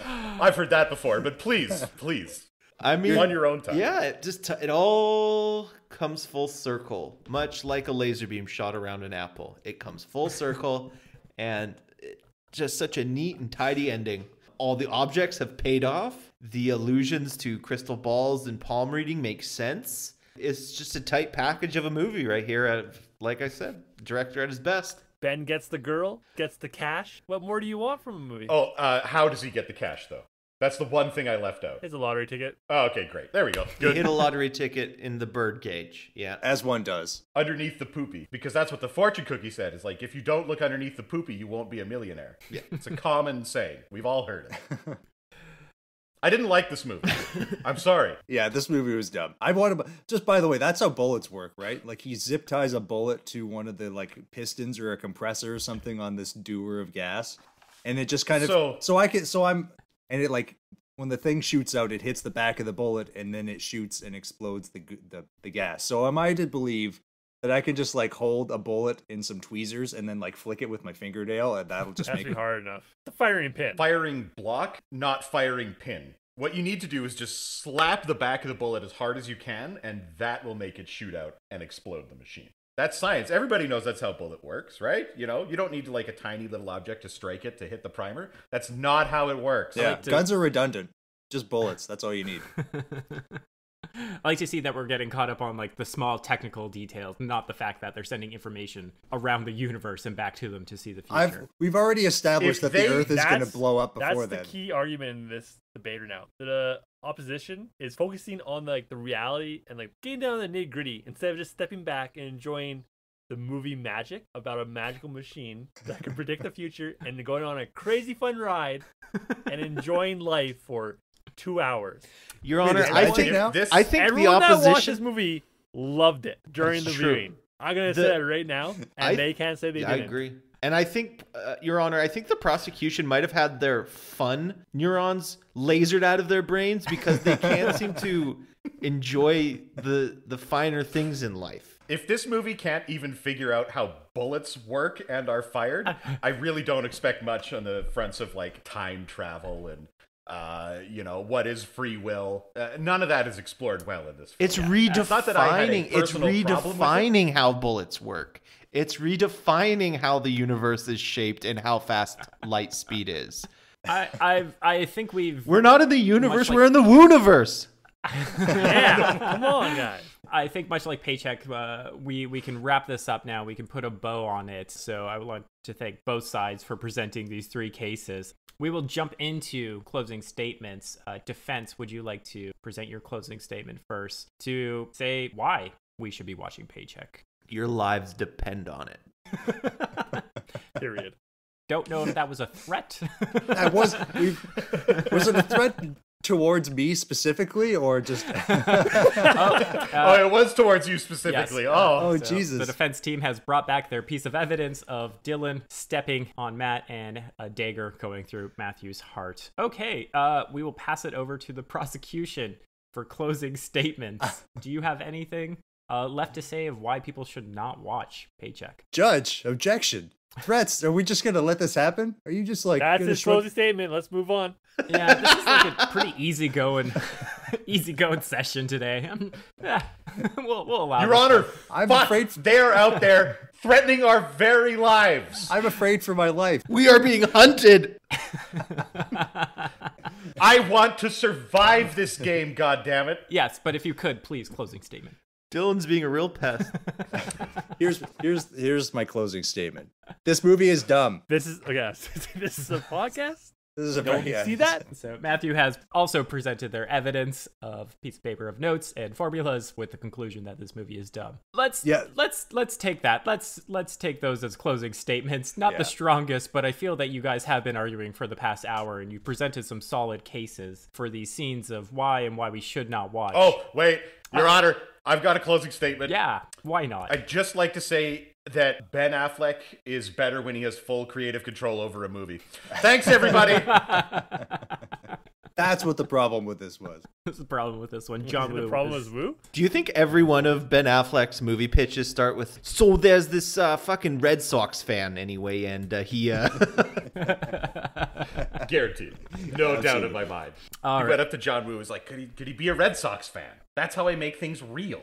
I've heard that before, but please. I mean, on your own time. Yeah, it all comes full circle, much like a laser beam shot around an apple. It comes full circle, and just such a neat and tidy ending. All the objects have paid off. The allusions to crystal balls and palm reading make sense. It's just a tight package of a movie right here. Like I said, director at his best. Ben gets the girl, gets the cash. What more do you want from a movie? Oh, how does he get the cash, though? That's the one thing I left out. It's a lottery ticket. Oh, okay, great. There we go. Good. He hit a lottery ticket in the bird cage. Yeah. As one does. Underneath the poopy. Because that's what the fortune cookie said. Is like, if you don't look underneath the poopy, you won't be a millionaire. Yeah. It's a common saying. We've all heard it. I didn't like this movie. I'm sorry. Yeah, this movie was dumb. Just by the way, that's how bullets work, right? Like he zip ties a bullet to one of the like pistons or a compressor or something on this dewar of gas, and it just kind of and it like when the thing shoots out, it hits the back of the bullet and then it shoots and explodes the gas. So am I to believe that I can just like hold a bullet in some tweezers and then like flick it with my fingernail and that'll just make it hard enough? The firing pin. Firing block, not firing pin. What you need to do is just slap the back of the bullet as hard as you can, and that will make it shoot out and explode the machine. That's science. Everybody knows that's how a bullet works, right? You know, you don't need like a tiny little object to strike it to hit the primer. That's not how it works. Yeah, guns are redundant. Just bullets. That's all you need. I like to see that we're getting caught up on like the small technical details, not the fact that they're sending information around the universe and back to them to see the future. We've already established that the Earth is going to blow up before then. That's the key argument in this debate right now. The opposition is focusing on like the reality and like getting down to the nitty gritty instead of just stepping back and enjoying the movie magic about a magical machine that can predict the future and going on a crazy fun ride and enjoying life for 2 hours. Your Honor, I think everyone the opposition that watched this movie loved it during the viewing. I'm gonna say that right now, and they can't say they didn't. I agree, and I think, Your Honor, I think the prosecution might have had their fun neurons lasered out of their brains because they can't seem to enjoy the finer things in life. If this movie can't even figure out how bullets work and are fired, I really don't expect much on the fronts of like time travel and what is free will. None of that is explored well in this film. It's redefining how bullets work. It's redefining how the universe is shaped and how fast light speed is. I think we're not in the universe, we're in the Wooniverse. Yeah, come on, guys. I think much like Paycheck, we can wrap this up now. We can put a bow on it. So I would like to thank both sides for presenting these three cases. We will jump into closing statements. Defense, would you like to present your closing statement first to say why we should be watching Paycheck? Your lives depend on it. Period. Don't know if that was a threat. Was it a threat towards me specifically, or just? It was towards you specifically. Yes. So Jesus! The defense team has brought back their piece of evidence of Dylan stepping on Matt and a dagger going through Matthew's heart. Okay, we will pass it over to the prosecution for closing statements. Do you have anything left to say of why people should not watch Paycheck? Judge, objection. Threats. Are we just going to let this happen? Are you just like... That's his closing statement. Let's move on. Yeah, this is like a pretty easygoing session today. We'll allow Your Honor, I'm afraid... They're out there threatening our very lives. I'm afraid for my life. We are being hunted. I want to survive this game, goddammit. Yes, but if you could, please, closing statement. Dylan's being a real pest. Here's my closing statement. This movie is dumb. This is okay. This is a podcast. This is a No one can see that. So Matthew has also presented their evidence of piece of paper of notes and formulas with the conclusion that this movie is dumb. Let's take that. Let's take those as closing statements. Not the strongest, but I feel that you guys have been arguing for the past hour, and you presented some solid cases for these scenes of why and why we should not watch. Oh, wait, Your Honor, I've got a closing statement. Yeah, why not? I'd just like to say that Ben Affleck is better when he has full creative control over a movie. Thanks, everybody. That's what the problem with this was. That's the problem with this one. John Woo. The problem was Woo. Do you think every one of Ben Affleck's movie pitches start with, so there's this fucking Red Sox fan anyway, and he... Guaranteed. No doubt in my mind. All He right. went up to John Woo and was like, could he be a Red Sox fan? That's how I make things real.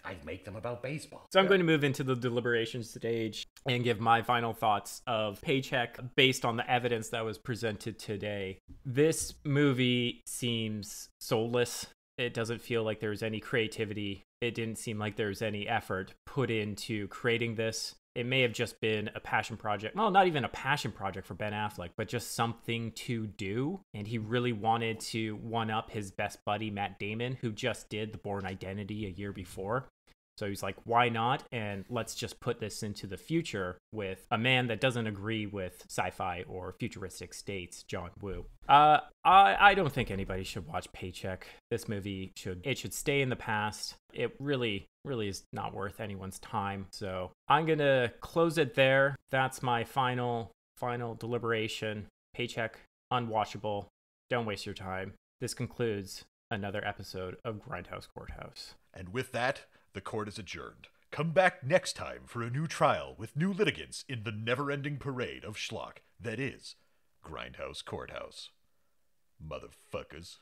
I make them about baseball. So I'm going to move into the deliberations stage and give my final thoughts of Paycheck based on the evidence that was presented today. This movie seems soulless. It doesn't feel like there's any creativity. It didn't seem like there's any effort put into creating this. It may have just been a passion project. Well, not even a passion project for Ben Affleck, but just something to do. And he really wanted to one-up his best buddy, Matt Damon, who just did The Bourne Identity a year before. So he's like, why not? And let's just put this into the future with a man that doesn't agree with sci-fi or futuristic states, John Woo. I don't think anybody should watch Paycheck. This movie should stay in the past. It really is not worth anyone's time. So I'm gonna close it there. That's my final deliberation. Paycheck, unwatchable. Don't waste your time. This concludes another episode of Grindhouse Courthouse. And with that, the court is adjourned. Come back next time for a new trial with new litigants in the never-ending parade of schlock that is Grindhouse Courthouse. Motherfuckers.